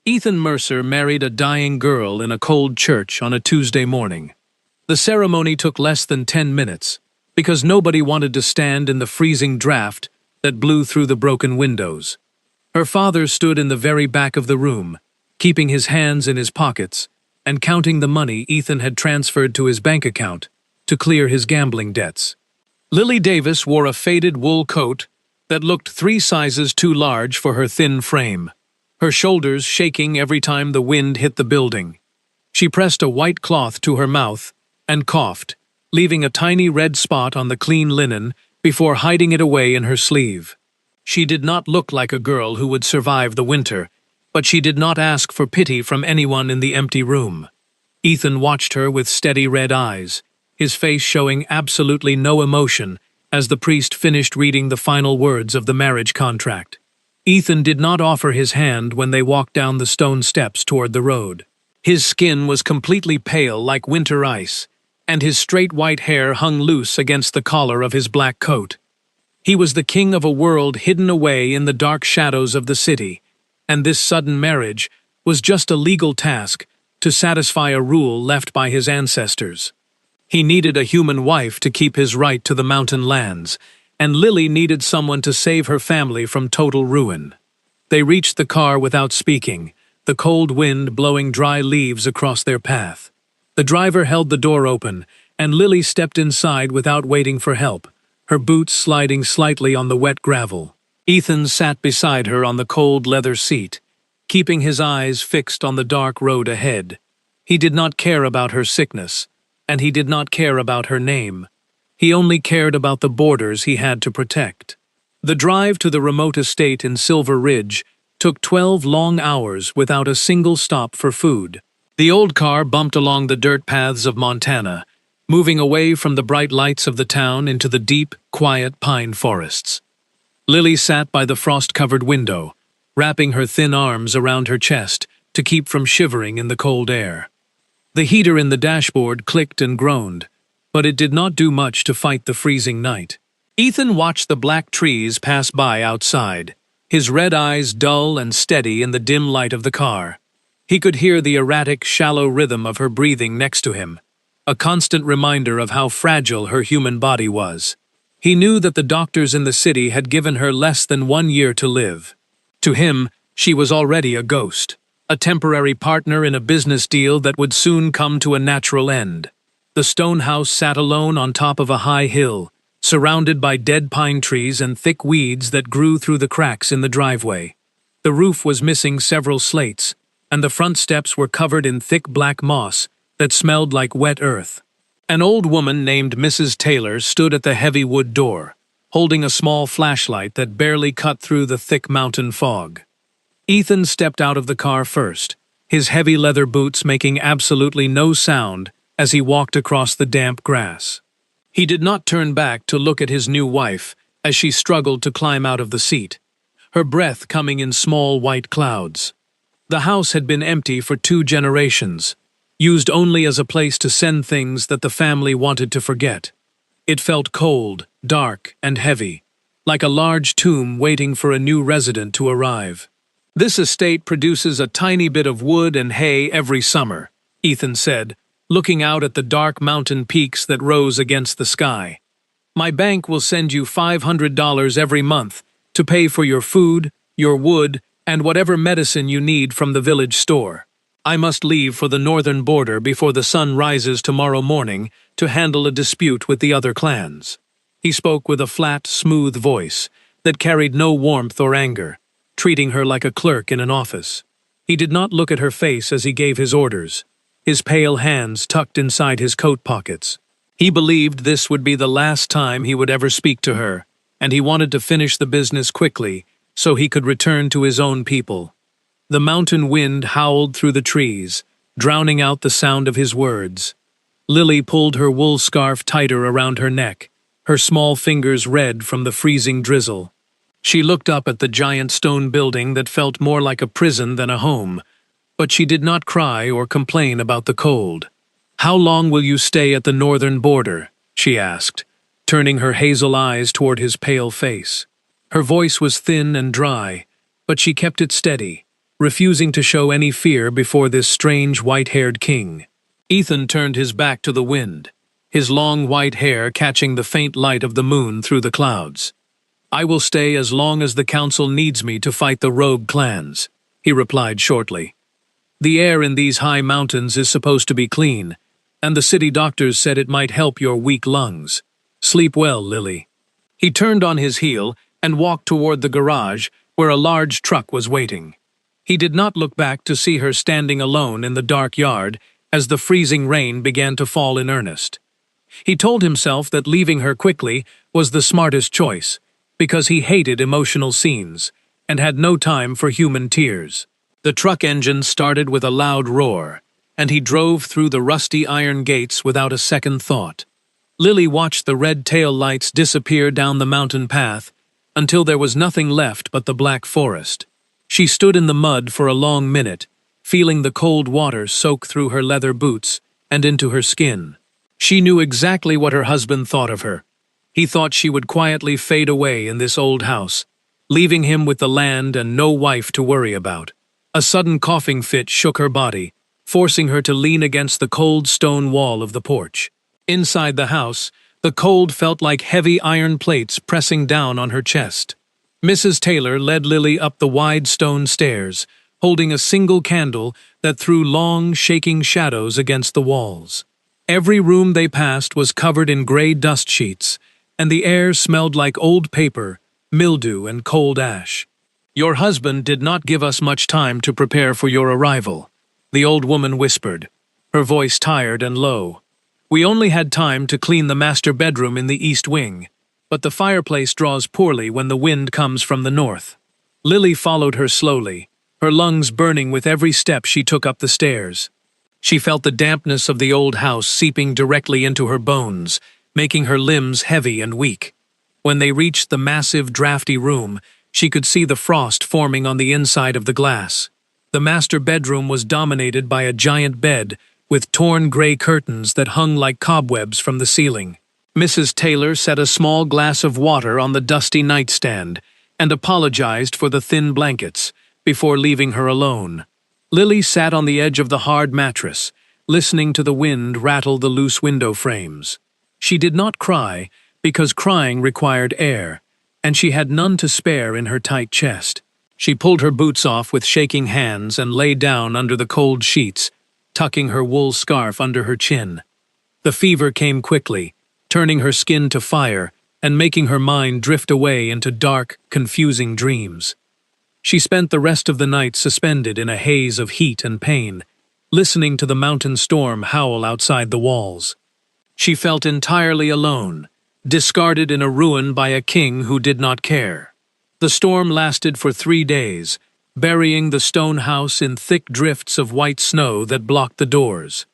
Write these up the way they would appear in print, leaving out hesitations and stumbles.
Ethan Mercer married a dying girl in a cold church on a Tuesday morning. The ceremony took less than 10 minutes, because nobody wanted to stand in the freezing draft that blew through the broken windows. Her father stood in the very back of the room, keeping his hands in his pockets and counting the money Ethan had transferred to his bank account to clear his gambling debts. Lily Davis wore a faded wool coat that looked 3 sizes too large for her thin frame, her shoulders shaking every time the wind hit the building. She pressed a white cloth to her mouth and coughed, leaving a tiny red spot on the clean linen before hiding it away in her sleeve. She did not look like a girl who would survive the winter, but she did not ask for pity from anyone in the empty room. Ethan watched her with steady red eyes, his face showing absolutely no emotion as the priest finished reading the final words of the marriage contract. Ethan did not offer his hand when they walked down the stone steps toward the road. His skin was completely pale like winter ice, and his straight white hair hung loose against the collar of his black coat. He was the king of a world hidden away in the dark shadows of the city, and this sudden marriage was just a legal task to satisfy a rule left by his ancestors. He needed a human wife to keep his right to the mountain lands, and Lily needed someone to save her family from total ruin. They reached the car without speaking, the cold wind blowing dry leaves across their path. The driver held the door open, and Lily stepped inside without waiting for help, her boots sliding slightly on the wet gravel. Ethan sat beside her on the cold leather seat, keeping his eyes fixed on the dark road ahead. He did not care about her sickness, and he did not care about her name. He only cared about the borders he had to protect. The drive to the remote estate in Silver Ridge took 12 long hours without a single stop for food. The old car bumped along the dirt paths of Montana, moving away from the bright lights of the town into the deep, quiet pine forests. Lily sat by the frost-covered window, wrapping her thin arms around her chest to keep from shivering in the cold air. The heater in the dashboard clicked and groaned, but it did not do much to fight the freezing night. Ethan watched the black trees pass by outside, his red eyes dull and steady in the dim light of the car. He could hear the erratic, shallow rhythm of her breathing next to him, a constant reminder of how fragile her human body was. He knew that the doctors in the city had given her less than 1 year to live. To him, she was already a ghost, a temporary partner in a business deal that would soon come to a natural end. The stone house sat alone on top of a high hill, surrounded by dead pine trees and thick weeds that grew through the cracks in the driveway. The roof was missing several slates, and the front steps were covered in thick black moss that smelled like wet earth. An old woman named Mrs. Taylor stood at the heavy wood door, holding a small flashlight that barely cut through the thick mountain fog. Ethan stepped out of the car first, his heavy leather boots making absolutely no sound as he walked across the damp grass. He did not turn back to look at his new wife as she struggled to climb out of the seat, her breath coming in small white clouds. The house had been empty for 2 generations, used only as a place to send things that the family wanted to forget. It felt cold, dark, and heavy, like a large tomb waiting for a new resident to arrive. "This estate produces a tiny bit of wood and hay every summer," Ethan said, looking out at the dark mountain peaks that rose against the sky. "My bank will send you $500 every month to pay for your food, your wood, and whatever medicine you need from the village store. I must leave for the northern border before the sun rises tomorrow morning to handle a dispute with the other clans." He spoke with a flat, smooth voice that carried no warmth or anger, treating her like a clerk in an office. He did not look at her face as he gave his orders, his pale hands tucked inside his coat pockets. He believed this would be the last time he would ever speak to her, and he wanted to finish the business quickly so he could return to his own people. The mountain wind howled through the trees, drowning out the sound of his words. Lily pulled her wool scarf tighter around her neck, her small fingers red from the freezing drizzle. She looked up at the giant stone building that felt more like a prison than a home, but she did not cry or complain about the cold. "How long will you stay at the northern border?" she asked, turning her hazel eyes toward his pale face. Her voice was thin and dry, but she kept it steady. refusing to show any fear before this strange white-haired king. Ethan turned his back to the wind, his long white hair catching the faint light of the moon through the clouds. "I will stay as long as the council needs me to fight the rogue clans," he replied shortly. "The air in these high mountains is supposed to be clean, and the city doctors said it might help your weak lungs. Sleep well, Lily." He turned on his heel and walked toward the garage where a large truck was waiting. He did not look back to see her standing alone in the dark yard as the freezing rain began to fall in earnest. He told himself that leaving her quickly was the smartest choice, because he hated emotional scenes and had no time for human tears. The truck engine started with a loud roar, and he drove through the rusty iron gates without a second thought. Lily watched the red tail lights disappear down the mountain path until there was nothing left but the black forest. She stood in the mud for a long minute, feeling the cold water soak through her leather boots and into her skin. She knew exactly what her husband thought of her. He thought she would quietly fade away in this old house, leaving him with the land and no wife to worry about. A sudden coughing fit shook her body, forcing her to lean against the cold stone wall of the porch. Inside the house, the cold felt like heavy iron plates pressing down on her chest. Mrs. Taylor led Lily up the wide stone stairs, holding a single candle that threw long, shaking shadows against the walls. Every room they passed was covered in gray dust sheets, and the air smelled like old paper, mildew, and cold ash. "Your husband did not give us much time to prepare for your arrival," the old woman whispered, her voice tired and low. "We only had time to clean the master bedroom in the east wing, but the fireplace draws poorly when the wind comes from the north." Lily followed her slowly, her lungs burning with every step she took up the stairs. She felt the dampness of the old house seeping directly into her bones, making her limbs heavy and weak. When they reached the massive, drafty room, she could see the frost forming on the inside of the glass. The master bedroom was dominated by a giant bed with torn gray curtains that hung like cobwebs from the ceiling. Mrs. Taylor set a small glass of water on the dusty nightstand and apologized for the thin blankets before leaving her alone. Lily sat on the edge of the hard mattress, listening to the wind rattle the loose window frames. She did not cry, because crying required air, and she had none to spare in her tight chest. She pulled her boots off with shaking hands and lay down under the cold sheets, tucking her wool scarf under her chin. The fever came quickly, turning her skin to fire and making her mind drift away into dark, confusing dreams. She spent the rest of the night suspended in a haze of heat and pain, listening to the mountain storm howl outside the walls. She felt entirely alone, discarded in a ruin by a king who did not care. The storm lasted for 3 days, burying the stone house in thick drifts of white snow that blocked the doors.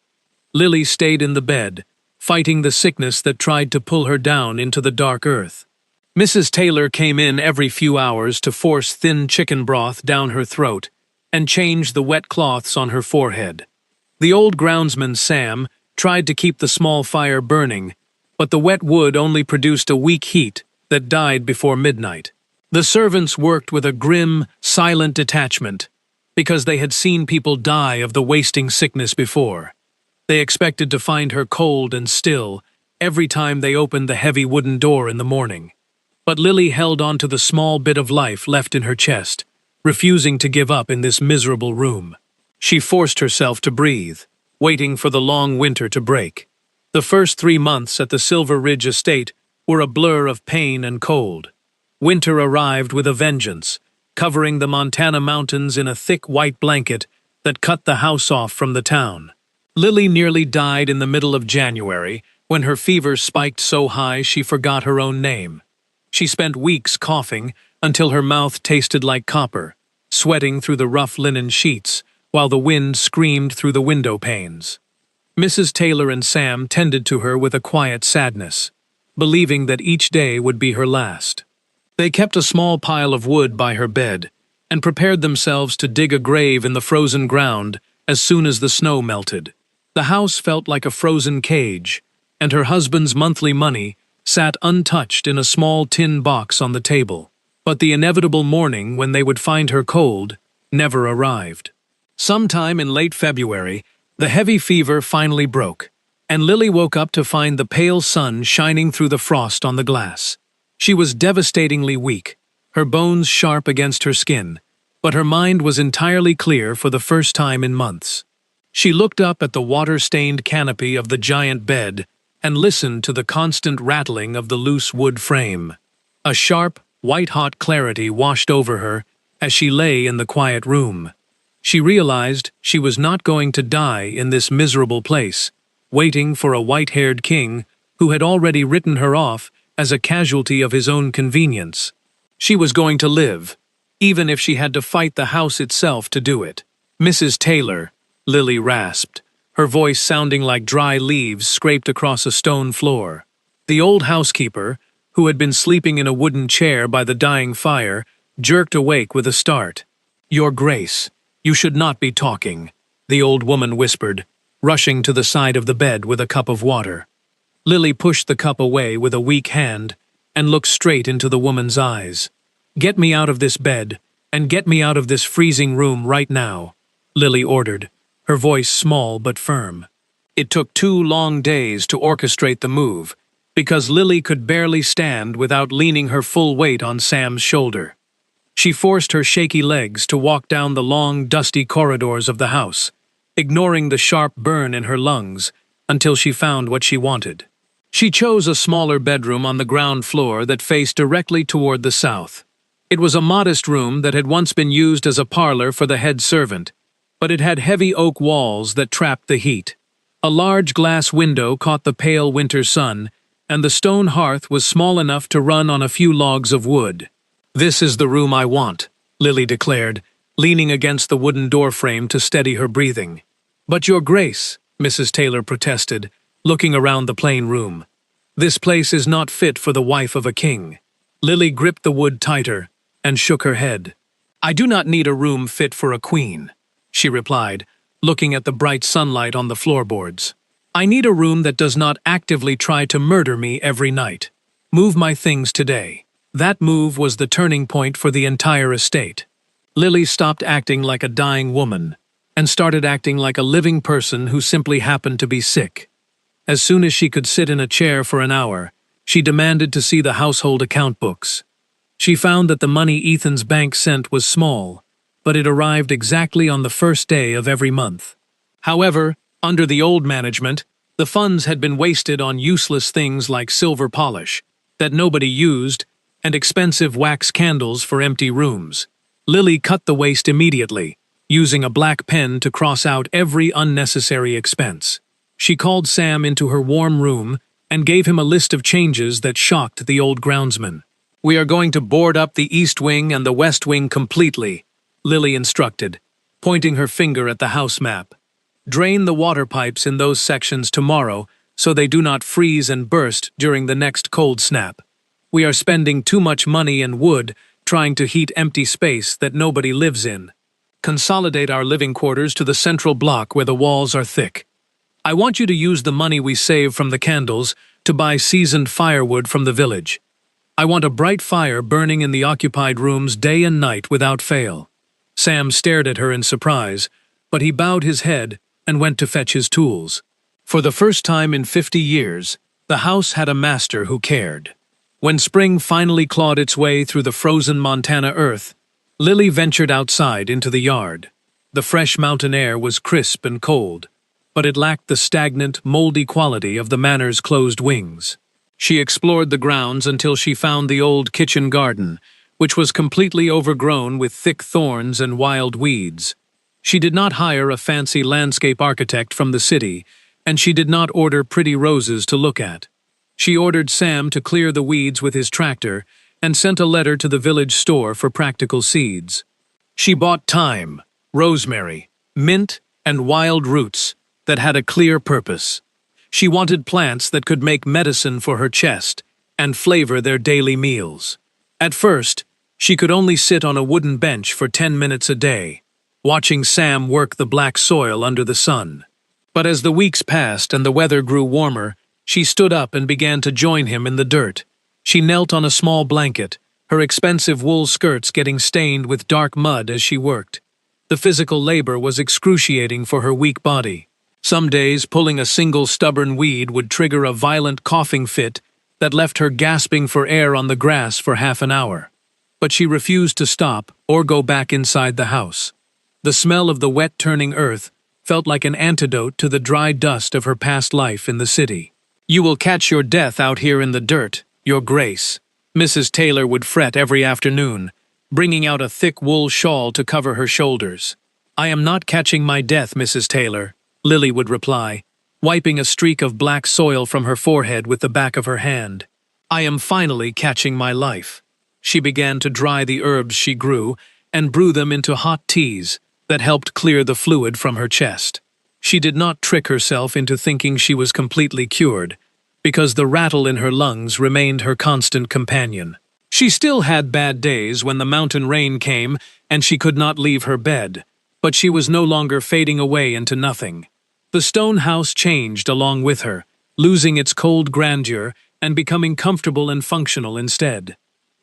Lily stayed in the bed, fighting the sickness that tried to pull her down into the dark earth. Mrs. Taylor came in every few hours to force thin chicken broth down her throat and change the wet cloths on her forehead. The old groundsman, Sam, tried to keep the small fire burning, but the wet wood only produced a weak heat that died before midnight. The servants worked with a grim, silent detachment because they had seen people die of the wasting sickness before. They expected to find her cold and still every time they opened the heavy wooden door in the morning. But Lily held on to the small bit of life left in her chest, refusing to give up in this miserable room. She forced herself to breathe, waiting for the long winter to break. The first 3 months at the Silver Ridge estate were a blur of pain and cold. Winter arrived with a vengeance, covering the Montana mountains in a thick white blanket that cut the house off from the town. Lily nearly died in the middle of January when her fever spiked so high she forgot her own name. She spent weeks coughing until her mouth tasted like copper, sweating through the rough linen sheets while the wind screamed through the window panes. Mrs. Taylor and Sam tended to her with a quiet sadness, believing that each day would be her last. They kept a small pile of wood by her bed and prepared themselves to dig a grave in the frozen ground as soon as the snow melted. The house felt like a frozen cage, and her husband's monthly money sat untouched in a small tin box on the table. But the inevitable morning when they would find her cold never arrived. Sometime in late February, the heavy fever finally broke, and Lily woke up to find the pale sun shining through the frost on the glass. She was devastatingly weak, her bones sharp against her skin, but her mind was entirely clear for the first time in months. She looked up at the water-stained canopy of the giant bed and listened to the constant rattling of the loose wood frame. A sharp, white-hot clarity washed over her as she lay in the quiet room. She realized she was not going to die in this miserable place, waiting for a white-haired king who had already written her off as a casualty of his own convenience. She was going to live, even if she had to fight the house itself to do it. "Mrs. Taylor," Lily rasped, her voice sounding like dry leaves scraped across a stone floor. The old housekeeper, who had been sleeping in a wooden chair by the dying fire, jerked awake with a start. "Your Grace, you should not be talking," the old woman whispered, rushing to the side of the bed with a cup of water. Lily pushed the cup away with a weak hand and looked straight into the woman's eyes. "Get me out of this bed, and get me out of this freezing room right now," Lily ordered, her voice small but firm. It took 2 long days to orchestrate the move, because Lily could barely stand without leaning her full weight on Sam's shoulder. She forced her shaky legs to walk down the long, dusty corridors of the house, ignoring the sharp burn in her lungs, until she found what she wanted. She chose a smaller bedroom on the ground floor that faced directly toward the south. It was a modest room that had once been used as a parlor for the head servant, but it had heavy oak walls that trapped the heat. A large glass window caught the pale winter sun, and the stone hearth was small enough to run on a few logs of wood. "This is the room I want," Lily declared, leaning against the wooden doorframe to steady her breathing. "But Your Grace," Mrs. Taylor protested, looking around the plain room. "This place is not fit for the wife of a king." Lily gripped the wood tighter and shook her head. "I do not need a room fit for a queen," she replied, looking at the bright sunlight on the floorboards. "I need a room that does not actively try to murder me every night. Move my things today." That move was the turning point for the entire estate. Lily stopped acting like a dying woman and started acting like a living person who simply happened to be sick. As soon as she could sit in a chair for an hour, she demanded to see the household account books. She found that the money Ethan's bank sent was small, but it arrived exactly on the first day of every month. However, under the old management, the funds had been wasted on useless things like silver polish that nobody used and expensive wax candles for empty rooms. Lily cut the waste immediately, using a black pen to cross out every unnecessary expense. She called Sam into her warm room and gave him a list of changes that shocked the old groundsman. "We are going to board up the east wing and the west wing completely," Lily instructed, pointing her finger at the house map. "Drain the water pipes in those sections tomorrow so they do not freeze and burst during the next cold snap. We are spending too much money and wood trying to heat empty space that nobody lives in. Consolidate our living quarters to the central block where the walls are thick. I want you to use the money we save from the candles to buy seasoned firewood from the village. I want a bright fire burning in the occupied rooms day and night without fail." Sam stared at her in surprise, but he bowed his head and went to fetch his tools. For the first time in 50 years, the house had a master who cared. When spring finally clawed its way through the frozen Montana earth, Lily ventured outside into the yard. The fresh mountain air was crisp and cold, but it lacked the stagnant, moldy quality of the manor's closed wings. She explored the grounds until she found the old kitchen garden, which was completely overgrown with thick thorns and wild weeds. She did not hire a fancy landscape architect from the city, and she did not order pretty roses to look at. She ordered Sam to clear the weeds with his tractor and sent a letter to the village store for practical seeds. She bought thyme, rosemary, mint, and wild roots that had a clear purpose. She wanted plants that could make medicine for her chest and flavor their daily meals. At first, she could only sit on a wooden bench for 10 minutes a day, watching Sam work the black soil under the sun. But as the weeks passed and the weather grew warmer, she stood up and began to join him in the dirt. She knelt on a small blanket, her expensive wool skirts getting stained with dark mud as she worked. The physical labor was excruciating for her weak body. Some days, pulling a single stubborn weed would trigger a violent coughing fit that left her gasping for air on the grass for half an hour. But she refused to stop or go back inside the house. The smell of the wet turning earth felt like an antidote to the dry dust of her past life in the city. "You will catch your death out here in the dirt, Your Grace," Mrs. Taylor would fret every afternoon, bringing out a thick wool shawl to cover her shoulders. "I am not catching my death, Mrs. Taylor," Lily would reply, wiping a streak of black soil from her forehead with the back of her hand. "I am finally catching my life." She began to dry the herbs she grew and brew them into hot teas that helped clear the fluid from her chest. She did not trick herself into thinking she was completely cured, because the rattle in her lungs remained her constant companion. She still had bad days when the mountain rain came and she could not leave her bed, but she was no longer fading away into nothing. The stone house changed along with her, losing its cold grandeur and becoming comfortable and functional instead.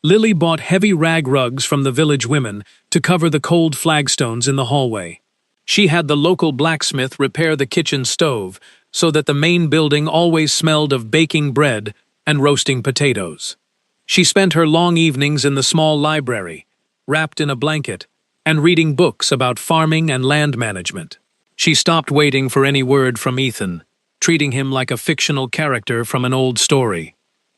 Lily bought heavy rag rugs from the village women to cover the cold flagstones in the hallway. She had the local blacksmith repair the kitchen stove so that the main building always smelled of baking bread and roasting potatoes. She spent her long evenings in the small library, wrapped in a blanket, and reading books about farming and land management. She stopped waiting for any word from Ethan, treating him like a fictional character from an old story.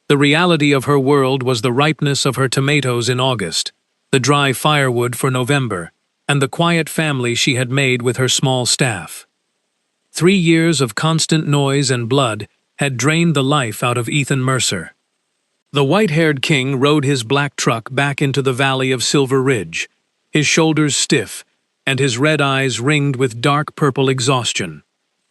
The reality of her world was the ripeness of her tomatoes in August, the dry firewood for November, and the quiet family she had made with her small staff. 3 years of constant noise and blood had drained the life out of Ethan Mercer. The white-haired king rode his black truck back into the valley of Silver Ridge, his shoulders stiff and his red eyes ringed with dark purple exhaustion.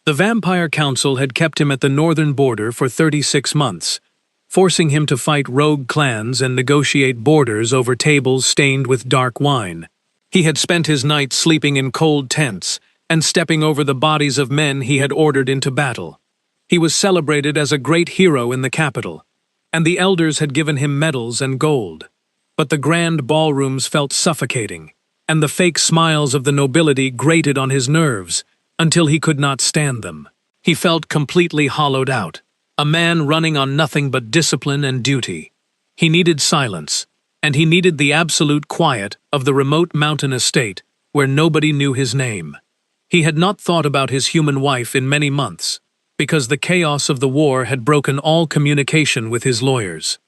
The Vampire Council had kept him at the northern border for 36 months, forcing him to fight rogue clans and negotiate borders over tables stained with dark wine. He had spent his nights sleeping in cold tents and stepping over the bodies of men he had ordered into battle. He was celebrated as a great hero in the capital, and the elders had given him medals and gold. But the grand ballrooms felt suffocating, and the fake smiles of the nobility grated on his nerves until he could not stand them. He felt completely hollowed out, a man running on nothing but discipline and duty. He needed silence, and he needed the absolute quiet of the remote mountain estate where nobody knew his name. He had not thought about his human wife in many months, because the chaos of the war had broken all communication with his lawyers.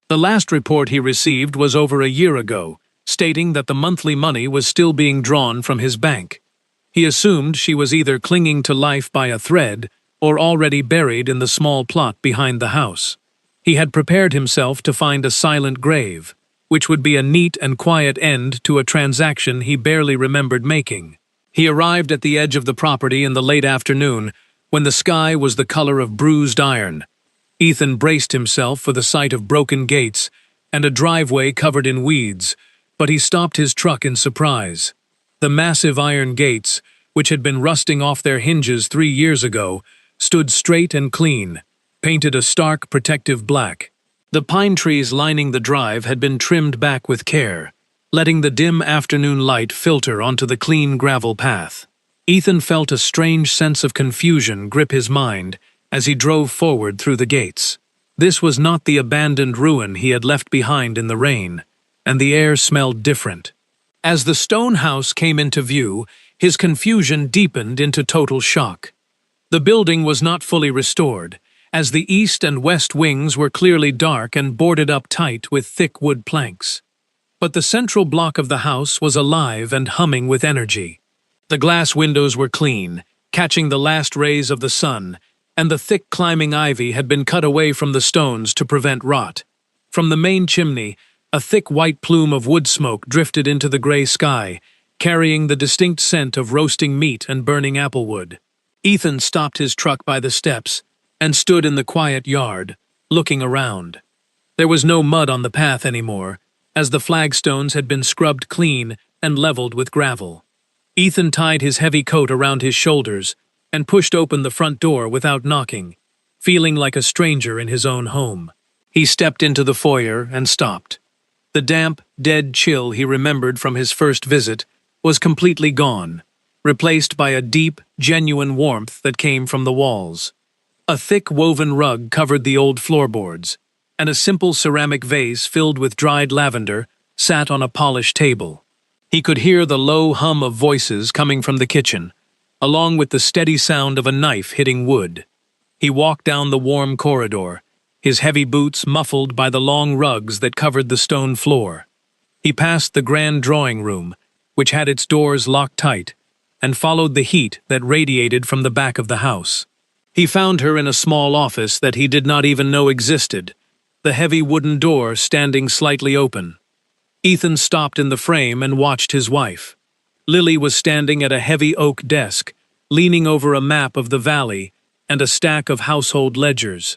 The last report he received was over a year ago, stating that the monthly money was still being drawn from his bank. He assumed she was either clinging to life by a thread or already buried in the small plot behind the house. He had prepared himself to find a silent grave, which would be a neat and quiet end to a transaction he barely remembered making. He arrived at the edge of the property in the late afternoon, when the sky was the color of bruised iron. Ethan braced himself for the sight of broken gates and a driveway covered in weeds, but he stopped his truck in surprise. The massive iron gates, which had been rusting off their hinges 3 years ago, stood straight and clean, painted a stark protective black. The pine trees lining the drive had been trimmed back with care, letting the dim afternoon light filter onto the clean gravel path. Ethan felt a strange sense of confusion grip his mind as he drove forward through the gates. This was not the abandoned ruin he had left behind in the rain, and the air smelled different. As the stone house came into view, his confusion deepened into total shock. The building was not fully restored, as the east and west wings were clearly dark and boarded up tight with thick wood planks. But the central block of the house was alive and humming with energy. The glass windows were clean, catching the last rays of the sun, and the thick climbing ivy had been cut away from the stones to prevent rot. From the main chimney, a thick white plume of wood smoke drifted into the gray sky, carrying the distinct scent of roasting meat and burning applewood. Ethan stopped his truck by the steps and stood in the quiet yard, looking around. There was no mud on the path anymore, as the flagstones had been scrubbed clean and leveled with gravel. Ethan tied his heavy coat around his shoulders and pushed open the front door without knocking, feeling like a stranger in his own home. He stepped into the foyer and stopped. The damp, dead chill he remembered from his first visit was completely gone, replaced by a deep, genuine warmth that came from the walls. A thick woven rug covered the old floorboards, and a simple ceramic vase filled with dried lavender sat on a polished table. He could hear the low hum of voices coming from the kitchen, along with the steady sound of a knife hitting wood. He walked down the warm corridor, his heavy boots muffled by the long rugs that covered the stone floor. He passed the grand drawing room, which had its doors locked tight, and followed the heat that radiated from the back of the house. He found her in a small office that he did not even know existed, the heavy wooden door standing slightly open. Ethan stopped in the frame and watched his wife. Lily was standing at a heavy oak desk, leaning over a map of the valley and a stack of household ledgers.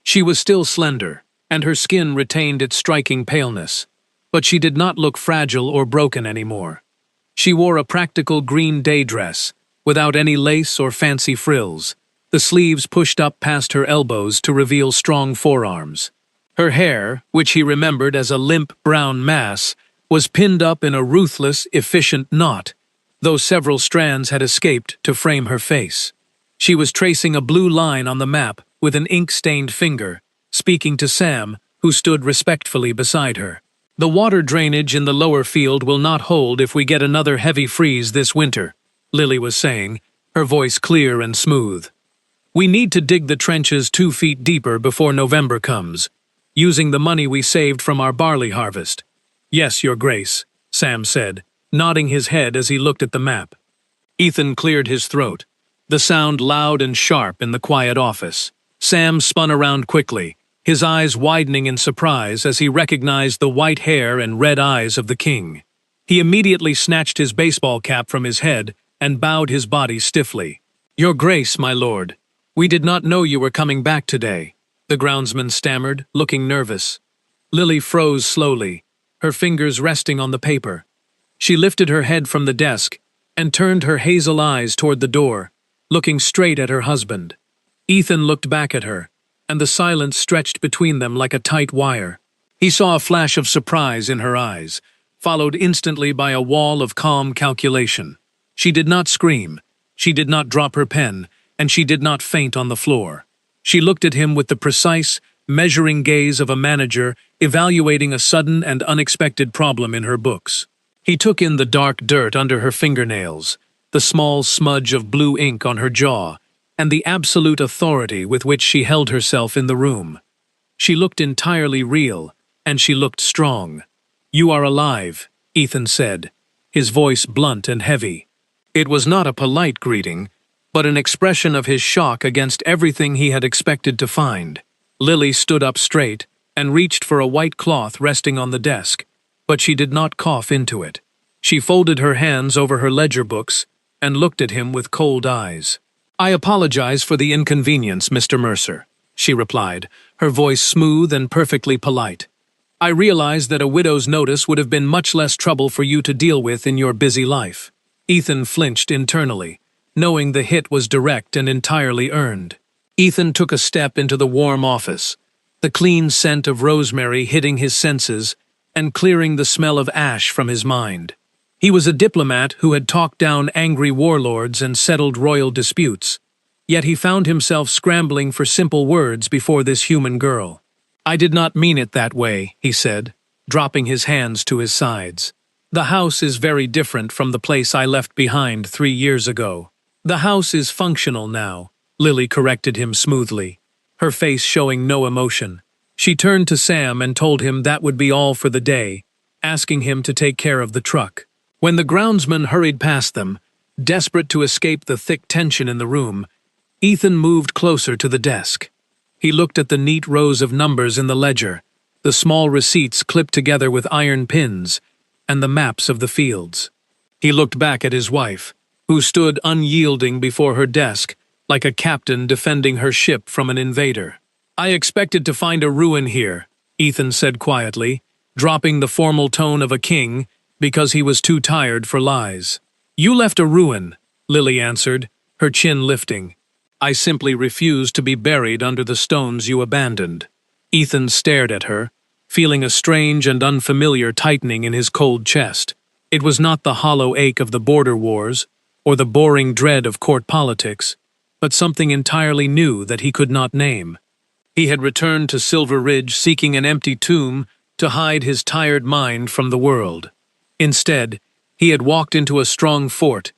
She was still slender, and her skin retained its striking paleness, but she did not look fragile or broken anymore. She wore a practical green day dress, without any lace or fancy frills, the sleeves pushed up past her elbows to reveal strong forearms. Her hair, which he remembered as a limp brown mass, was pinned up in a ruthless, efficient knot, though several strands had escaped to frame her face. She was tracing a blue line on the map with an ink-stained finger, speaking to Sam, who stood respectfully beside her. "The water drainage in the lower field will not hold if we get another heavy freeze this winter," Lily was saying, her voice clear and smooth. "We need to dig the trenches 2 feet deeper before November comes, using the money we saved from our barley harvest." "Yes, Your Grace," Sam said, nodding his head as he looked at the map. Ethan cleared his throat, the sound loud and sharp in the quiet office. Sam spun around quickly, his eyes widening in surprise as he recognized the white hair and red eyes of the king. He immediately snatched his baseball cap from his head and bowed his body stiffly. "Your Grace, my lord, we did not know you were coming back today," the groundsman stammered, looking nervous. Lily froze slowly, her fingers resting on the paper. She lifted her head from the desk and turned her hazel eyes toward the door, looking straight at her husband. Ethan looked back at her, and the silence stretched between them like a tight wire. He saw a flash of surprise in her eyes, followed instantly by a wall of calm calculation. She did not scream, she did not drop her pen, and she did not faint on the floor. She looked at him with the precise, measuring gaze of a manager evaluating a sudden and unexpected problem in her books. He took in the dark dirt under her fingernails, the small smudge of blue ink on her jaw, and the absolute authority with which she held herself in the room. She looked entirely real, and she looked strong. "You are alive," Ethan said, his voice blunt and heavy. It was not a polite greeting, but an expression of his shock against everything he had expected to find. Lily stood up straight and reached for a white cloth resting on the desk, but she did not cough into it. She folded her hands over her ledger books and looked at him with cold eyes. "I apologize for the inconvenience, Mr. Mercer," she replied, her voice smooth and perfectly polite. "I realize that a widow's notice would have been much less trouble for you to deal with in your busy life." Ethan flinched internally, knowing the hit was direct and entirely earned. Ethan took a step into the warm office, the clean scent of rosemary hitting his senses and clearing the smell of ash from his mind. He was a diplomat who had talked down angry warlords and settled royal disputes, yet he found himself scrambling for simple words before this human girl. "I did not mean it that way," he said, dropping his hands to his sides. "The house is very different from the place I left behind 3 years ago." "The house is functional now," Lily corrected him smoothly, her face showing no emotion. She turned to Sam and told him that would be all for the day, asking him to take care of the truck. When the groundsman hurried past them, desperate to escape the thick tension in the room, Ethan moved closer to the desk. He looked at the neat rows of numbers in the ledger, the small receipts clipped together with iron pins, and the maps of the fields. He looked back at his wife, who stood unyielding before her desk, like a captain defending her ship from an invader. "I expected to find a ruin here," Ethan said quietly, dropping the formal tone of a king because he was too tired for lies. "You left a ruin," Lily answered, her chin lifting. "I simply refused to be buried under the stones you abandoned." Ethan stared at her, feeling a strange and unfamiliar tightening in his cold chest. It was not the hollow ache of the border wars, or the boring dread of court politics, but something entirely new that he could not name. He had returned to Silver Ridge seeking an empty tomb to hide his tired mind from the world. Instead, he had walked into a strong fort,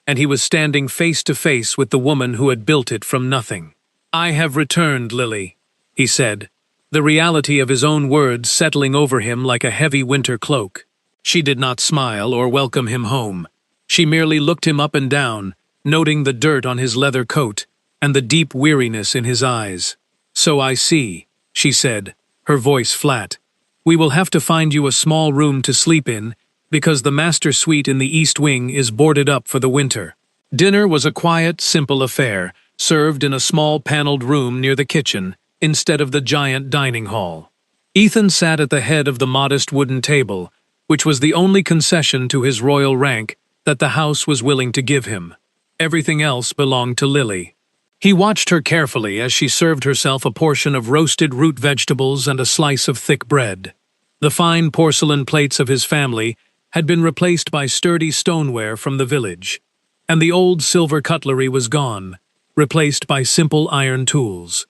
and he was standing face to face with the woman who had built it from nothing. "I have returned, Lily," he said, the reality of his own words settling over him like a heavy winter cloak. She did not smile or welcome him home. She merely looked him up and down, noting the dirt on his leather coat and the deep weariness in his eyes. "So I see," she said, her voice flat. "We will have to find you a small room to sleep in, because the master suite in the East Wing is boarded up for the winter." Dinner was a quiet, simple affair, served in a small paneled room near the kitchen, instead of the giant dining hall. Ethan sat at the head of the modest wooden table, which was the only concession to his royal rank that the house was willing to give him. Everything else belonged to Lily. He watched her carefully as she served herself a portion of roasted root vegetables and a slice of thick bread. The fine porcelain plates of his family had been replaced by sturdy stoneware from the village, and the old silver cutlery was gone, replaced by simple iron tools.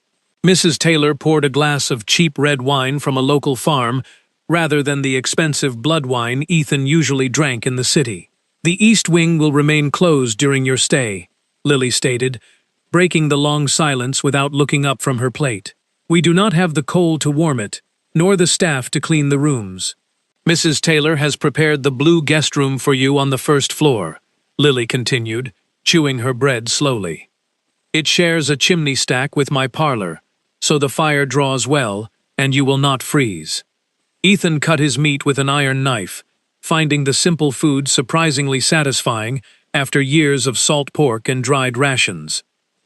Mrs. Taylor poured a glass of cheap red wine from a local farm rather than the expensive blood wine Ethan usually drank in the city. "The East Wing will remain closed during your stay," Lily stated, breaking the long silence without looking up from her plate. "We do not have the coal to warm it, nor the staff to clean the rooms. Mrs. Taylor has prepared the blue guest room for you on the first floor," Lily continued, chewing her bread slowly. "It shares a chimney stack with my parlor, so the fire draws well, and you will not freeze." Ethan cut his meat with an iron knife, finding the simple food surprisingly satisfying after years of salt pork and dried rations.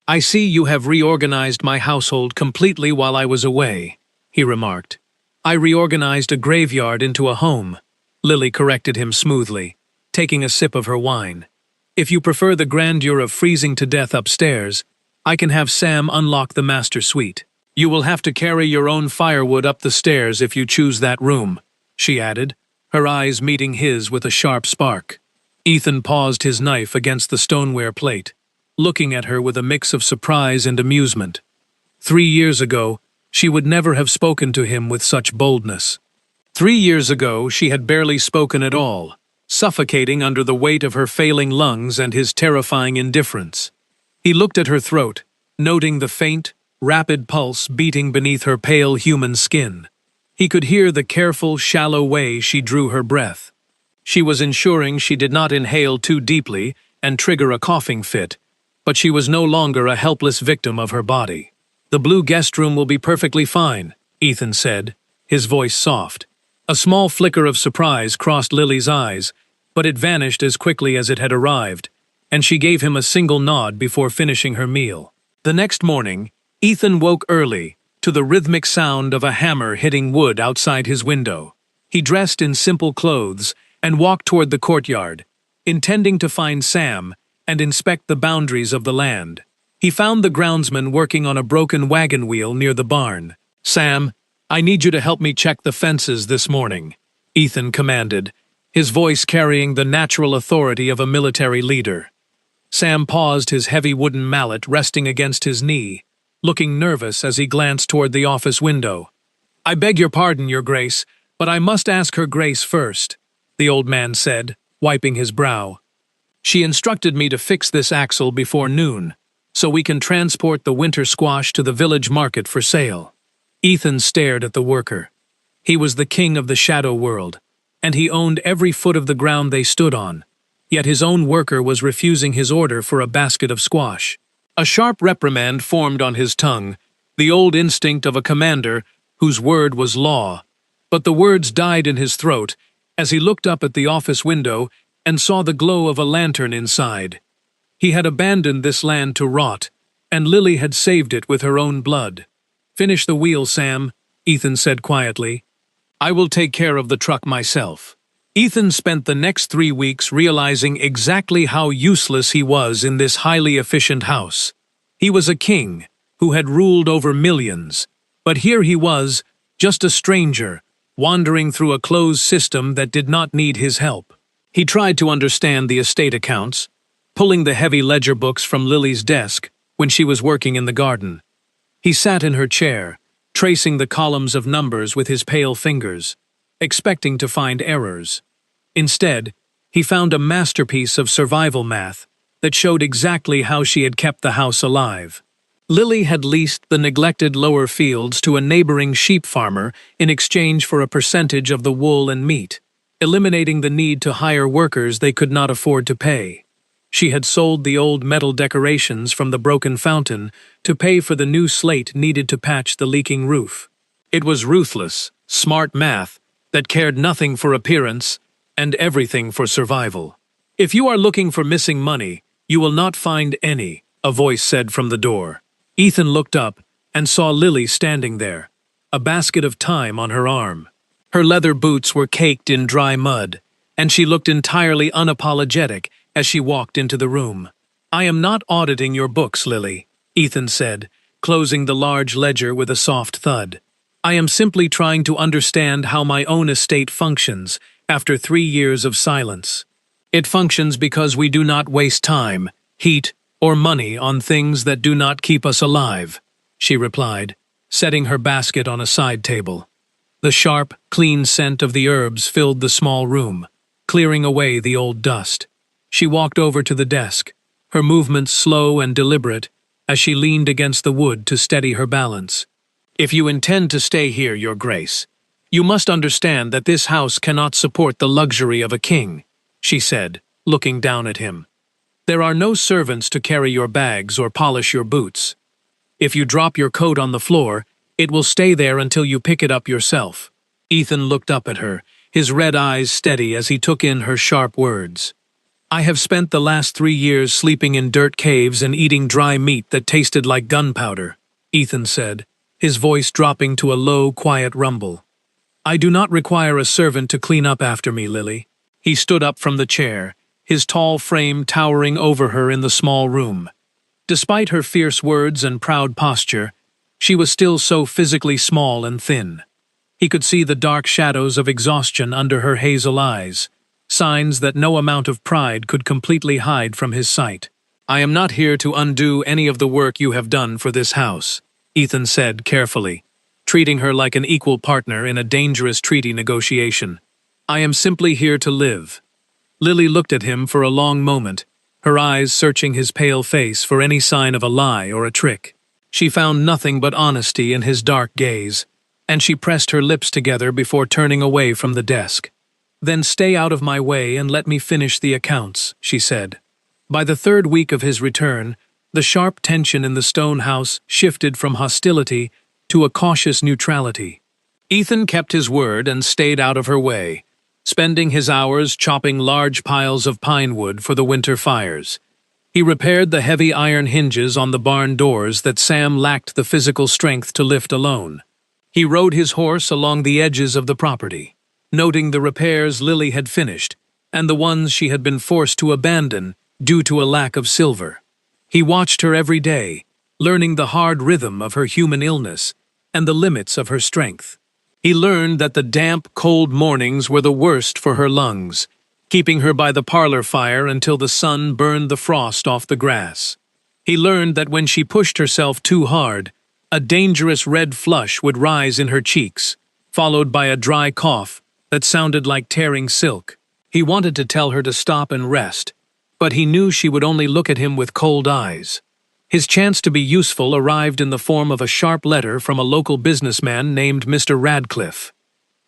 "I see you have reorganized my household completely while I was away," he remarked. "I reorganized a graveyard into a home," Lily corrected him smoothly, taking a sip of her wine. "If you prefer the grandeur of freezing to death upstairs, I can have Sam unlock the master suite. You will have to carry your own firewood up the stairs if you choose that room," she added, her eyes meeting his with a sharp spark. Ethan paused his knife against the stoneware plate, looking at her with a mix of surprise and amusement. 3 years ago, she would never have spoken to him with such boldness. 3 years ago, she had barely spoken at all, suffocating under the weight of her failing lungs and his terrifying indifference. He looked at her throat, noting the faint, rapid pulse beating beneath her pale human skin. He could hear the careful, shallow way she drew her breath. She was ensuring she did not inhale too deeply and trigger a coughing fit, but she was no longer a helpless victim of her body. "The blue guest room will be perfectly fine," Ethan said, his voice soft. A small flicker of surprise crossed Lily's eyes, but it vanished as quickly as it had arrived, and she gave him a single nod before finishing her meal. The next morning, Ethan woke early, to the rhythmic sound of a hammer hitting wood outside his window. He dressed in simple clothes and walked toward the courtyard, intending to find Sam and inspect the boundaries of the land. He found the groundsman working on a broken wagon wheel near the barn. "Sam, I need you to help me check the fences this morning," Ethan commanded, his voice carrying the natural authority of a military leader. Sam paused, his heavy wooden mallet resting against his knee, looking nervous as he glanced toward the office window. "I beg your pardon, Your Grace, but I must ask Her Grace first," the old man said, wiping his brow. "She instructed me to fix this axle before noon, so we can transport the winter squash to the village market for sale." Ethan stared at the worker. He was the king of the shadow world, and he owned every foot of the ground they stood on, yet his own worker was refusing his order for a basket of squash. A sharp reprimand formed on his tongue, the old instinct of a commander whose word was law, but the words died in his throat as he looked up at the office window and saw the glow of a lantern inside. He had abandoned this land to rot, and Lily had saved it with her own blood. "Finish the wheel, Sam," Ethan said quietly. "I will take care of the truck myself." Ethan spent the next 3 weeks realizing exactly how useless he was in this highly efficient house. He was a king who had ruled over millions, but here he was, just a stranger, wandering through a closed system that did not need his help. He tried to understand the estate accounts, pulling the heavy ledger books from Lily's desk when she was working in the garden. He sat in her chair, tracing the columns of numbers with his pale fingers, expecting to find errors. Instead, he found a masterpiece of survival math that showed exactly how she had kept the house alive. Lily had leased the neglected lower fields to a neighboring sheep farmer in exchange for a percentage of the wool and meat, eliminating the need to hire workers they could not afford to pay. She had sold the old metal decorations from the broken fountain to pay for the new slate needed to patch the leaking roof. It was ruthless, smart math that cared nothing for appearance and everything for survival. "If you are looking for missing money, you will not find any," a voice said from the door. Ethan looked up and saw Lily standing there, a basket of thyme on her arm. Her leather boots were caked in dry mud, and she looked entirely unapologetic as she walked into the room. "I am not auditing your books, Lily," Ethan said, closing the large ledger with a soft thud. "I am simply trying to understand how my own estate functions after 3 years of silence. It functions because we do not waste time, heat, or money on things that do not keep us alive," she replied, setting her basket on a side table. The sharp, clean scent of the herbs filled the small room, clearing away the old dust. She walked over to the desk, her movements slow and deliberate as she leaned against the wood to steady her balance. "If you intend to stay here, Your Grace, you must understand that this house cannot support the luxury of a king," she said, looking down at him. "There are no servants to carry your bags or polish your boots. If you drop your coat on the floor, it will stay there until you pick it up yourself." Ethan looked up at her, his red eyes steady as he took in her sharp words. "I have spent the last 3 years sleeping in dirt caves and eating dry meat that tasted like gunpowder," Ethan said, his voice dropping to a low, quiet rumble. "I do not require a servant to clean up after me, Lily." He stood up from the chair, his tall frame towering over her in the small room. Despite her fierce words and proud posture, she was still so physically small and thin. He could see the dark shadows of exhaustion under her hazel eyes, signs that no amount of pride could completely hide from his sight. "I am not here to undo any of the work you have done for this house," Ethan said carefully, treating her like an equal partner in a dangerous treaty negotiation. "I am simply here to live." Lily looked at him for a long moment, her eyes searching his pale face for any sign of a lie or a trick. She found nothing but honesty in his dark gaze, and she pressed her lips together before turning away from the desk. "Then stay out of my way and let me finish the accounts," she said. By the 3rd week of his return, the sharp tension in the stone house shifted from hostility to a cautious neutrality. Ethan kept his word and stayed out of her way, spending his hours chopping large piles of pine wood for the winter fires. He repaired the heavy iron hinges on the barn doors that Sam lacked the physical strength to lift alone. He rode his horse along the edges of the property, noting the repairs Lily had finished and the ones she had been forced to abandon due to a lack of silver. He watched her every day, learning the hard rhythm of her human illness and the limits of her strength. He learned that the damp, cold mornings were the worst for her lungs, keeping her by the parlor fire until the sun burned the frost off the grass. He learned that when she pushed herself too hard, a dangerous red flush would rise in her cheeks, followed by a dry cough that sounded like tearing silk. He wanted to tell her to stop and rest, but he knew she would only look at him with cold eyes. His chance to be useful arrived in the form of a sharp letter from a local businessman named Mr. Radcliffe.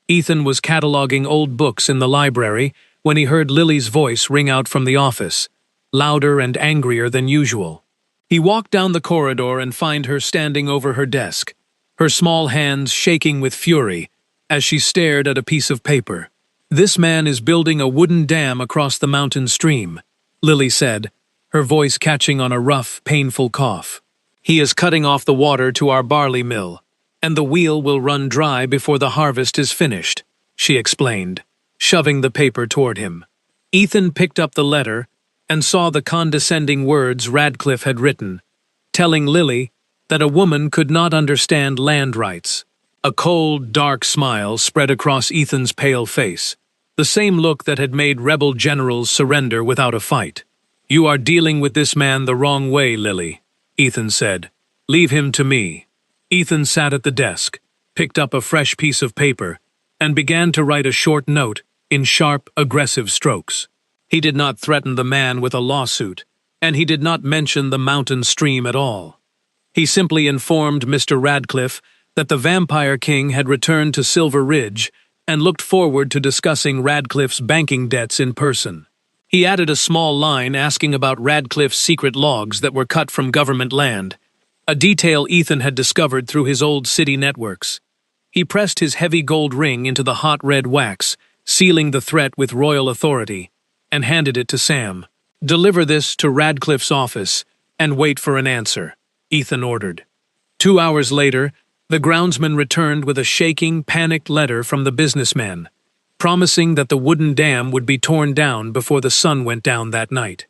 Ethan was cataloging old books in the library when he heard Lily's voice ring out from the office, louder and angrier than usual. He walked down the corridor and found her standing over her desk, her small hands shaking with fury as she stared at a piece of paper. "This man is building a wooden dam across the mountain stream," Lily said, her voice catching on a rough, painful cough. "He is cutting off the water to our barley mill, and the wheel will run dry before the harvest is finished," she explained, shoving the paper toward him. Ethan picked up the letter and saw the condescending words Radcliffe had written, telling Lily that a woman could not understand land rights. A cold, dark smile spread across Ethan's pale face. the same look that had made rebel generals surrender without a fight. "You are dealing with this man the wrong way, Lily," Ethan said. "Leave him to me." Ethan sat at the desk, picked up a fresh piece of paper, and began to write a short note in sharp, aggressive strokes. He did not threaten the man with a lawsuit, and he did not mention the mountain stream at all. He simply informed Mr. Radcliffe that the Vampire King had returned to Silver Ridge and looked forward to discussing Radcliffe's banking debts in person. He added a small line asking about Radcliffe's secret logs that were cut from government land, a detail Ethan had discovered through his old city networks. He pressed his heavy gold ring into the hot red wax, sealing the threat with royal authority, and handed it to Sam. "Deliver this to Radcliffe's office and wait for an answer," Ethan ordered. 2 hours later, the groundsman returned with a shaking, panicked letter from the businessman, promising that the wooden dam would be torn down before the sun went down that night.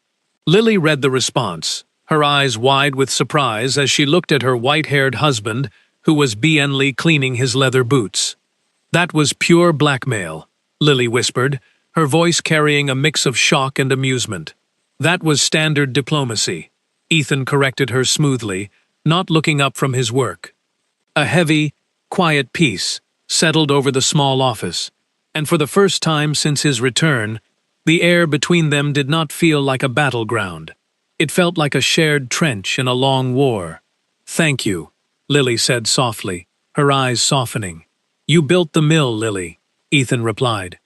Lily read the response, her eyes wide with surprise as she looked at her white-haired husband, who was beanly cleaning his leather boots. "That was pure blackmail," Lily whispered, her voice carrying a mix of shock and amusement. "That was standard diplomacy," Ethan corrected her smoothly, not looking up from his work. A heavy, quiet peace settled over the small office, and for the first time since his return, the air between them did not feel like a battleground. It felt like a shared trench in a long war. "Thank you," Lily said softly, her eyes softening. "You built the mill, Lily," Ethan replied.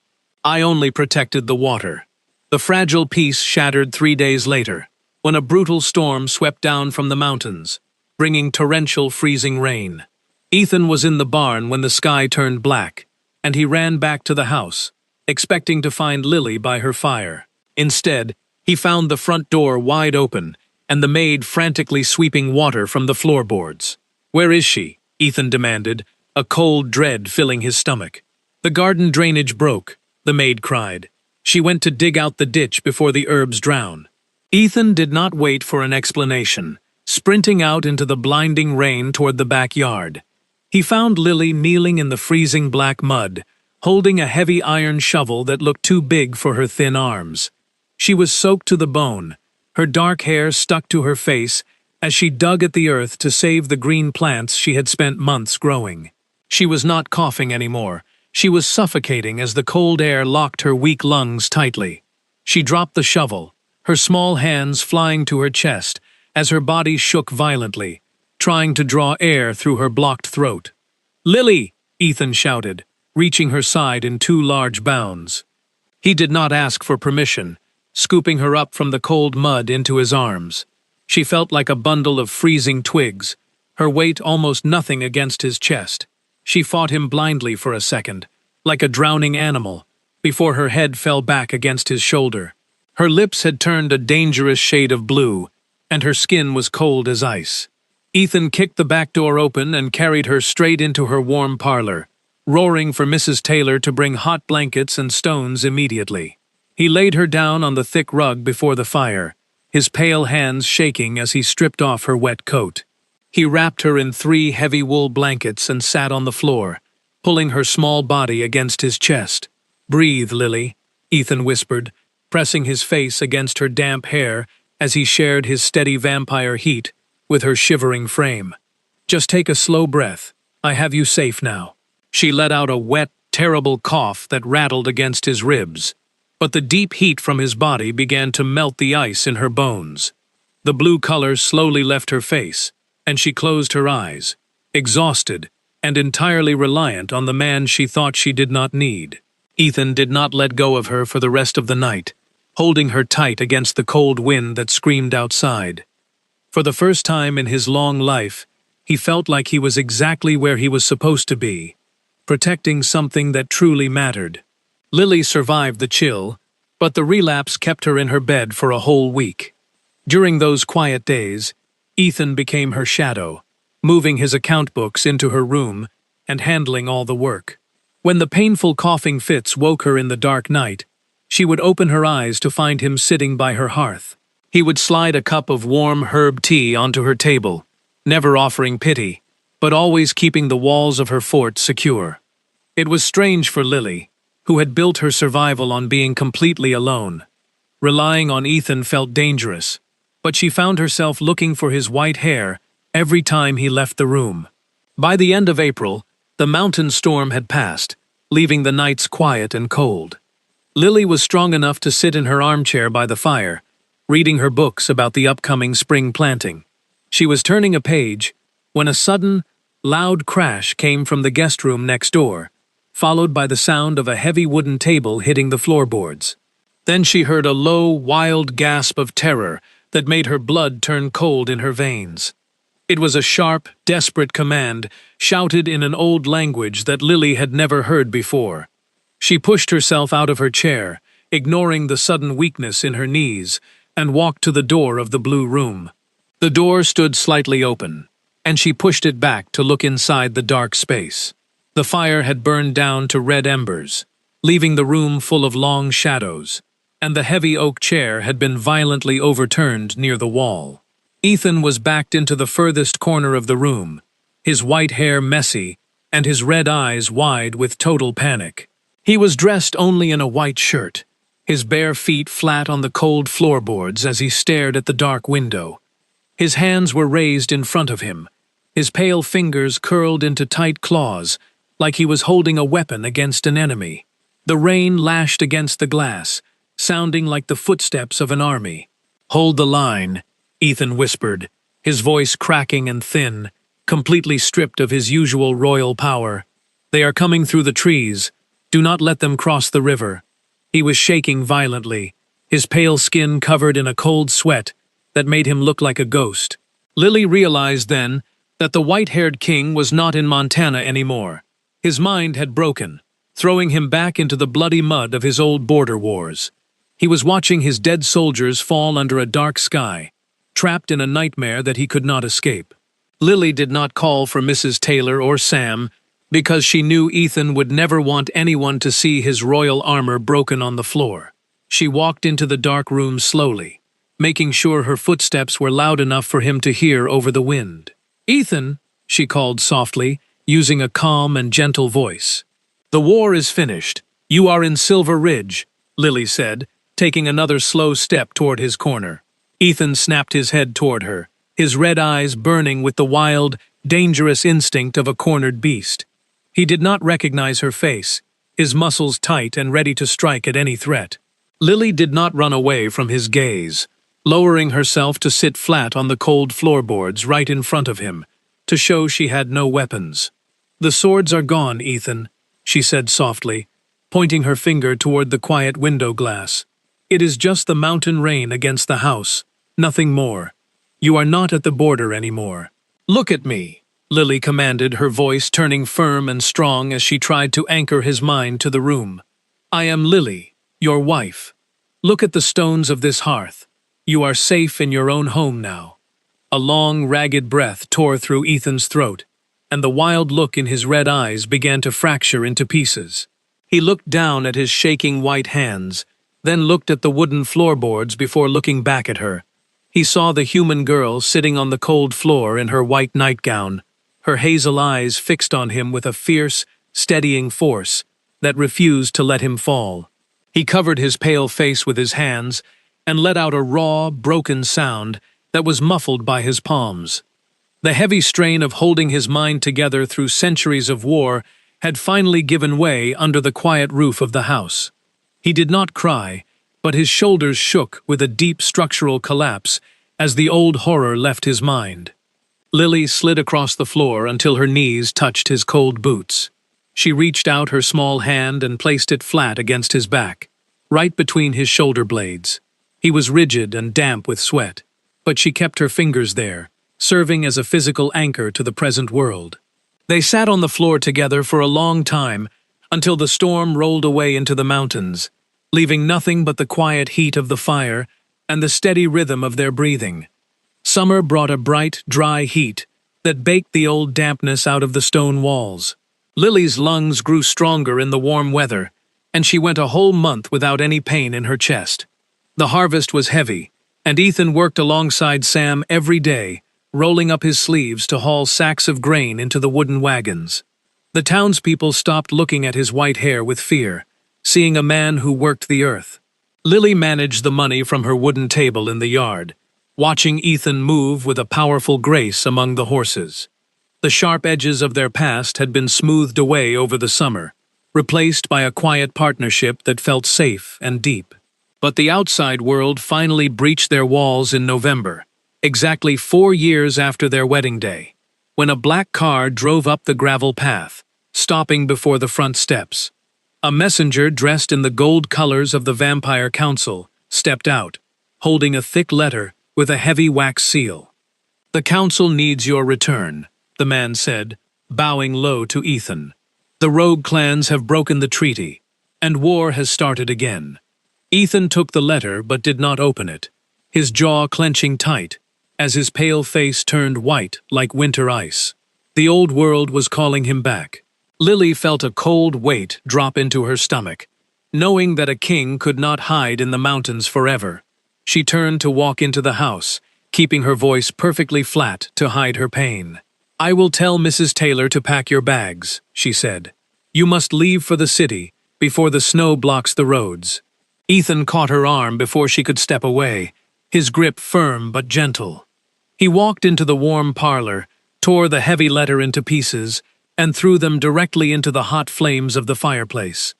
"I only protected the water." The fragile peace shattered 3 days later, when a brutal storm swept down from the mountains, bringing torrential, freezing rain. Ethan was in the barn when the sky turned black, and he ran back to the house, expecting to find Lily by her fire. Instead, he found the front door wide open and the maid frantically sweeping water from the floorboards. "Where is she?" Ethan demanded, a cold dread filling his stomach. "The garden drainage broke," the maid cried. "She went to dig out the ditch before the herbs drown." Ethan did not wait for an explanation, sprinting out into the blinding rain toward the backyard. He found Lily kneeling in the freezing black mud, holding a heavy iron shovel that looked too big for her thin arms. She was soaked to the bone, her dark hair stuck to her face as she dug at the earth to save the green plants she had spent months growing. She was not coughing anymore. She was suffocating as the cold air locked her weak lungs tightly. She dropped the shovel, her small hands flying to her chest as her body shook violently, trying to draw air through her blocked throat. "Lily!" Ethan shouted, reaching her side in 2 large bounds. He did not ask for permission, scooping her up from the cold mud into his arms. She felt like a bundle of freezing twigs, her weight almost nothing against his chest. She fought him blindly for a second, like a drowning animal, before her head fell back against his shoulder. Her lips had turned a dangerous shade of blue, and her skin was cold as ice. Ethan kicked the back door open and carried her straight into her warm parlor, roaring for Mrs. Taylor to bring hot blankets and stones immediately. He laid her down on the thick rug before the fire, his pale hands shaking as he stripped off her wet coat. He wrapped her in 3 heavy wool blankets and sat on the floor, pulling her small body against his chest. "Breathe, Lily," Ethan whispered, pressing his face against her damp hair as he shared his steady vampire heat with her shivering frame. "Just take a slow breath. I have you safe now." She let out a wet, terrible cough that rattled against his ribs, but the deep heat from his body began to melt the ice in her bones. The blue color slowly left her face, and she closed her eyes, exhausted and entirely reliant on the man she thought she did not need. Ethan did not let go of her for the rest of the night, holding her tight against the cold wind that screamed outside. For the first time in his long life, he felt like he was exactly where he was supposed to be, protecting something that truly mattered. Lily survived the chill, but the relapse kept her in her bed for a whole week. During those quiet days, Ethan became her shadow, moving his account books into her room and handling all the work. When the painful coughing fits woke her in the dark night, she would open her eyes to find him sitting by her hearth. He would slide a cup of warm herb tea onto her table, never offering pity, but always keeping the walls of her fort secure. It was strange for Lily, who had built her survival on being completely alone. Relying on Ethan felt dangerous, but she found herself looking for his white hair every time he left the room. By the end of April, the mountain storm had passed, leaving the nights quiet and cold. Lily was strong enough to sit in her armchair by the fire, reading her books about the upcoming spring planting. She was turning a page when a sudden, loud crash came from the guest room next door, followed by the sound of a heavy wooden table hitting the floorboards. Then she heard a low, wild gasp of terror that made her blood turn cold in her veins. It was a sharp, desperate command, shouted in an old language that Lily had never heard before. She pushed herself out of her chair, ignoring the sudden weakness in her knees, and walked to the door of the blue room. The door stood slightly open, and she pushed it back to look inside the dark space. The fire had burned down to red embers, leaving the room full of long shadows, and the heavy oak chair had been violently overturned near the wall. Ethan was backed into the furthest corner of the room, his white hair messy and his red eyes wide with total panic. He was dressed only in a white shirt, his bare feet flat on the cold floorboards as he stared at the dark window. His hands were raised in front of him, his pale fingers curled into tight claws, like he was holding a weapon against an enemy. The rain lashed against the glass, sounding like the footsteps of an army. "Hold the line," Ethan whispered, his voice cracking and thin, completely stripped of his usual royal power. "They are coming through the trees. Do not let them cross the river." He was shaking violently, his pale skin covered in a cold sweat that made him look like a ghost. Lily realized then that the white-haired king was not in Montana anymore. His mind had broken, throwing him back into the bloody mud of his old border wars. He was watching his dead soldiers fall under a dark sky, trapped in a nightmare that he could not escape. Lily did not call for Mrs. Taylor or Sam because she knew Ethan would never want anyone to see his royal armor broken on the floor. She walked into the dark room slowly, making sure her footsteps were loud enough for him to hear over the wind. "Ethan," she called softly, using a calm and gentle voice. "The war is finished. You are in Silver Ridge," Lily said, taking another slow step toward his corner. Ethan snapped his head toward her, his red eyes burning with the wild, dangerous instinct of a cornered beast. He did not recognize her face, his muscles tight and ready to strike at any threat. Lily did not run away from his gaze, lowering herself to sit flat on the cold floorboards right in front of him, to show she had no weapons. "The swords are gone, Ethan," she said softly, pointing her finger toward the quiet window glass. "It is just the mountain rain against the house, nothing more. You are not at the border anymore." "Look at me," Lily commanded, her voice turning firm and strong as she tried to anchor his mind to the room. "I am Lily, your wife. Look at the stones of this hearth. You are safe in your own home now." A long, ragged breath tore through Ethan's throat, and the wild look in his red eyes began to fracture into pieces. He looked down at his shaking white hands, then looked at the wooden floorboards before looking back at her. He saw the human girl sitting on the cold floor in her white nightgown, her hazel eyes fixed on him with a fierce, steadying force that refused to let him fall. He covered his pale face with his hands and let out a raw, broken sound that was muffled by his palms. The heavy strain of holding his mind together through centuries of war had finally given way under the quiet roof of the house. He did not cry, but his shoulders shook with a deep structural collapse as the old horror left his mind. Lily slid across the floor until her knees touched his cold boots. She reached out her small hand and placed it flat against his back, right between his shoulder blades. He was rigid and damp with sweat, but she kept her fingers there, serving as a physical anchor to the present world. They sat on the floor together for a long time until the storm rolled away into the mountains, leaving nothing but the quiet heat of the fire and the steady rhythm of their breathing. Summer brought a bright, dry heat that baked the old dampness out of the stone walls. Lily's lungs grew stronger in the warm weather, and she went a whole month without any pain in her chest. The harvest was heavy, and Ethan worked alongside Sam every day, rolling up his sleeves to haul sacks of grain into the wooden wagons. The townspeople stopped looking at his white hair with fear, seeing a man who worked the earth. Lily managed the money from her wooden table in the yard, watching Ethan move with a powerful grace among the horses. The sharp edges of their past had been smoothed away over the summer, replaced by a quiet partnership that felt safe and deep. But the outside world finally breached their walls in November, exactly 4 years after their wedding day, when a black car drove up the gravel path, stopping before the front steps. A messenger dressed in the gold colors of the Vampire Council stepped out, holding a thick letter with a heavy wax seal. "The council needs your return," the man said, bowing low to Ethan. "The rogue clans have broken the treaty, and war has started again." Ethan took the letter but did not open it, his jaw clenching tight, as his pale face turned white like winter ice. The old world was calling him back. Lily felt a cold weight drop into her stomach, knowing that a king could not hide in the mountains forever. She turned to walk into the house, keeping her voice perfectly flat to hide her pain. "I will tell Mrs. Taylor to pack your bags," she said. "You must leave for the city before the snow blocks the roads." Ethan caught her arm before she could step away, his grip firm but gentle. He walked into the warm parlor, tore the heavy letter into pieces, and threw them directly into the hot flames of the fireplace.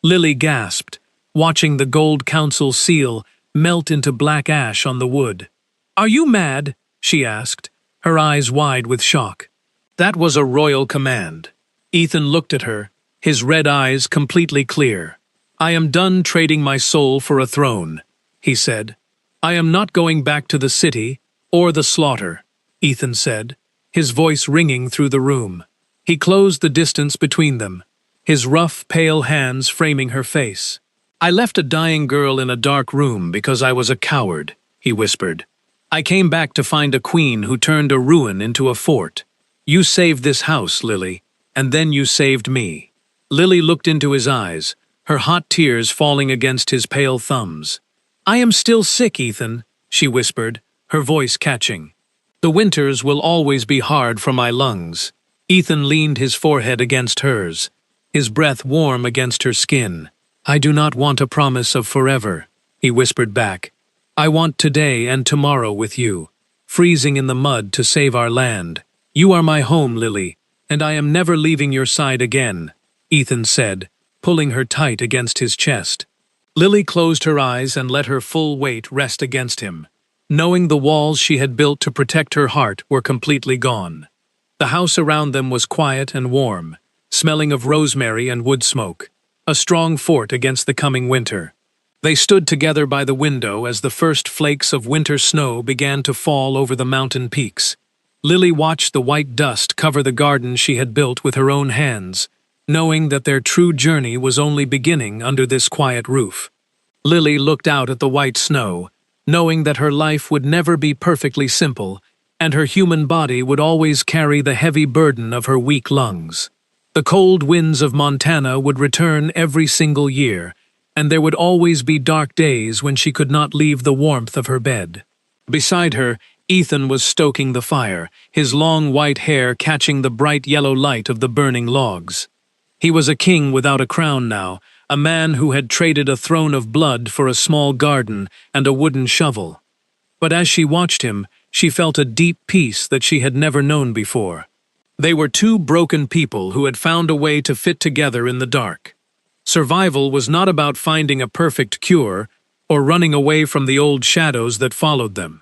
Lily gasped, watching the gold council seal melt into black ash on the wood. "Are you mad?" she asked, her eyes wide with shock. "That was a royal command." Ethan looked at her, his red eyes completely clear. "I am done trading my soul for a throne," he said. "I am not going back to the city or the slaughter," Ethan said, his voice ringing through the room. He closed the distance between them, his rough, pale hands framing her face. "I left a dying girl in a dark room because I was a coward," he whispered. "I came back to find a queen who turned a ruin into a fort. You saved this house, Lily, and then you saved me." Lily looked into his eyes, her hot tears falling against his pale thumbs. "I am still sick, Ethan," she whispered, her voice catching. "The winters will always be hard for my lungs." Ethan leaned his forehead against hers, his breath warm against her skin. "I do not want a promise of forever," he whispered back. "I want today and tomorrow with you, freezing in the mud to save our land. You are my home, Lily, and I am never leaving your side again," Ethan said, pulling her tight against his chest. Lily closed her eyes and let her full weight rest against him, knowing the walls she had built to protect her heart were completely gone. The house around them was quiet and warm, smelling of rosemary and wood smoke, a strong fort against the coming winter. They stood together by the window as the first flakes of winter snow began to fall over the mountain peaks. Lily watched the white dust cover the garden she had built with her own hands, knowing that their true journey was only beginning under this quiet roof. Lily looked out at the white snow, knowing that her life would never be perfectly simple, and her human body would always carry the heavy burden of her weak lungs. The cold winds of Montana would return every single year, and there would always be dark days when she could not leave the warmth of her bed. Beside her, Ethan was stoking the fire, his long white hair catching the bright yellow light of the burning logs. He was a king without a crown now, a man who had traded a throne of blood for a small garden and a wooden shovel. But as she watched him, she felt a deep peace that she had never known before. They were two broken people who had found a way to fit together in the dark. Survival was not about finding a perfect cure or running away from the old shadows that followed them.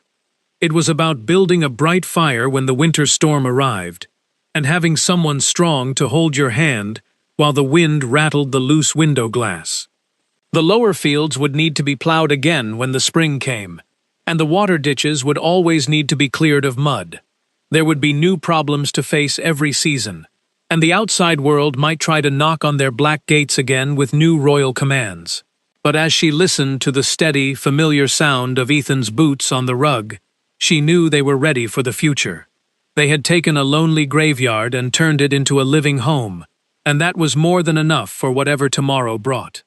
It was about building a bright fire when the winter storm arrived, and having someone strong to hold your hand while the wind rattled the loose window glass. The lower fields would need to be plowed again when the spring came, and the water ditches would always need to be cleared of mud. There would be new problems to face every season, and the outside world might try to knock on their black gates again with new royal commands. But as she listened to the steady, familiar sound of Ethan's boots on the rug, she knew they were ready for the future. They had taken a lonely graveyard and turned it into a living home, and that was more than enough for whatever tomorrow brought.